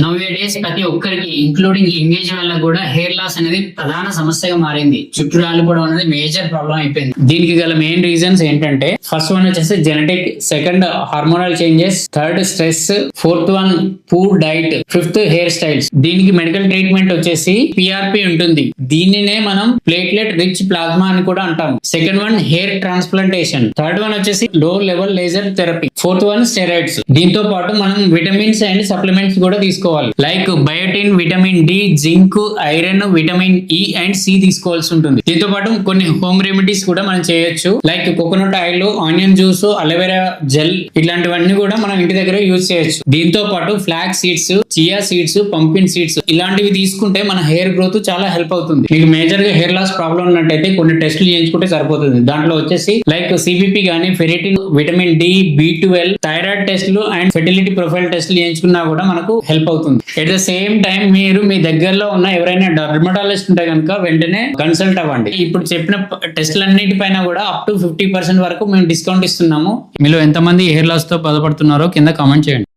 Now days ప్రతి ఒక్కరికి including engage వాళ్ళకి కూడా హెయిర్ లాస్ అనేది ప్రధాన సమస్యగా మారింది. చుట్టూ రాలిపోవడం అనేది మేజర్ ప్రాబ్లం అయిపోయింది. దీనికి గల మెయిన్ రీజన్స్ ఏంటంటే ఫస్ట్ వన్ వచ్చేసి genetic, second hormonal changes, third stress, fourth one poor diet, fifth hair styles. దీనికి మెడికల్ ట్రీట్మెంట్ వచ్చేసి PRP ఉంటుంది. దీనినే మనం ప్లేట్లెట్ రిచ్ ప్లాస్మా అని కూడా అంటాం. Second one hair transplantation, third one వచ్చేసి low level laser therapy, fourth one steroids. దీంతో పాటు మనం విటమిన్స్ అండ్ సప్లిమెంట్స్ కూడా తీసుకోవాలి. Like biotin, vitamin D, zinc, iron, vitamin E and C తీసుకోవాల్సి ఉంటుంది. దీంతో పాటు కొన్ని హోమ్ రెమెడీస్ కూడా మనం చేయొచ్చు. Like coconut oil, onion juice, aloe vera gel, ఇలాంటివన్నీ కూడా మనం ఇంటి దగ్గర యూజ్ చేయొచ్చు. దీంతో పాటు flax seeds, chia seeds, పంపిన్ seeds ఇలాంటివి తీసుకుంటే మన హెయిర్ గ్రోత్ చాలా హెల్ప్ అవుతుంది. మీకు మేజర్ గా హెయిర్ లాస్ ప్రాబ్లం ఉన్నట్టయితే కొన్ని టెస్టులు చేయించుకుంటే సరిపోతుంది. దాంట్లో వచ్చేసి లైక్ CBP గానీ, ferritin, vitamin D, B12, thyroid టెస్టులు అండ్ ఫెర్టిలిటీ ప్రొఫైల్ టెస్టులు చేయించుకున్నా కూడా మనకు హెల్ప్ అవుతుంది. ఎట్ ద సేమ్ టైం మీరు మీ దగ్గరలో ఉన్న ఎవరైనా డర్మటాలజిస్ట్ ఉంటే కనుక వెంటనే కన్సల్ట్ అవ్వండి. ఇప్పుడు చెప్పిన టెస్టులన్నిటిపైన కూడా అప్ టు 50% వరకు మేము డిస్కౌంట్ ఇస్తున్నాము. మీలో ఎంతమంది హెయిర్ లాస్ తో బాధపడుతున్నారో కింద కామెంట్ చేయండి.